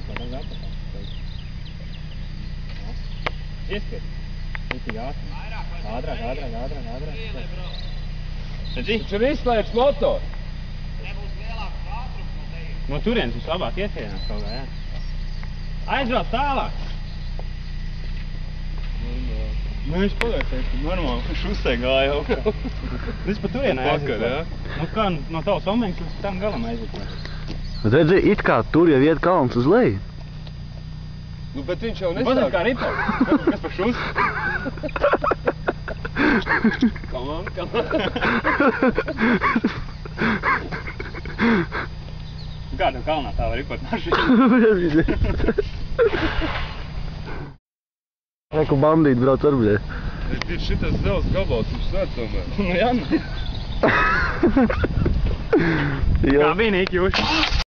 tagad atpakaļ. Ieskries. Tik ātri. Ātrāk. Redzi? Viņš ir izslēgts motor. Nebūs lielāks ātrums no tevis. No turienes viņš labāk iesienās kaut kā, jā. Aizbrauc tālāk! Nu, viņš paliecies, normāli, viņš uzsteigāja jau. Viņš pa turienē Vakar, jā? Nu kā no tavas omeņas līdz tam galam aizvitā. Bet redzi, it kā tur jau iet kalns uz leju. Nu, bet viņš jau Pasaka nesāk. kā ripo. Kas par šus? Come on. Kā tev kalnā tā var ripot mašīnu? Reku bandīti brauc arbļē. Ir šitas zels gabals, viņš sēd tomēr. Nu jā, nu. Kā bija Nīki jūs?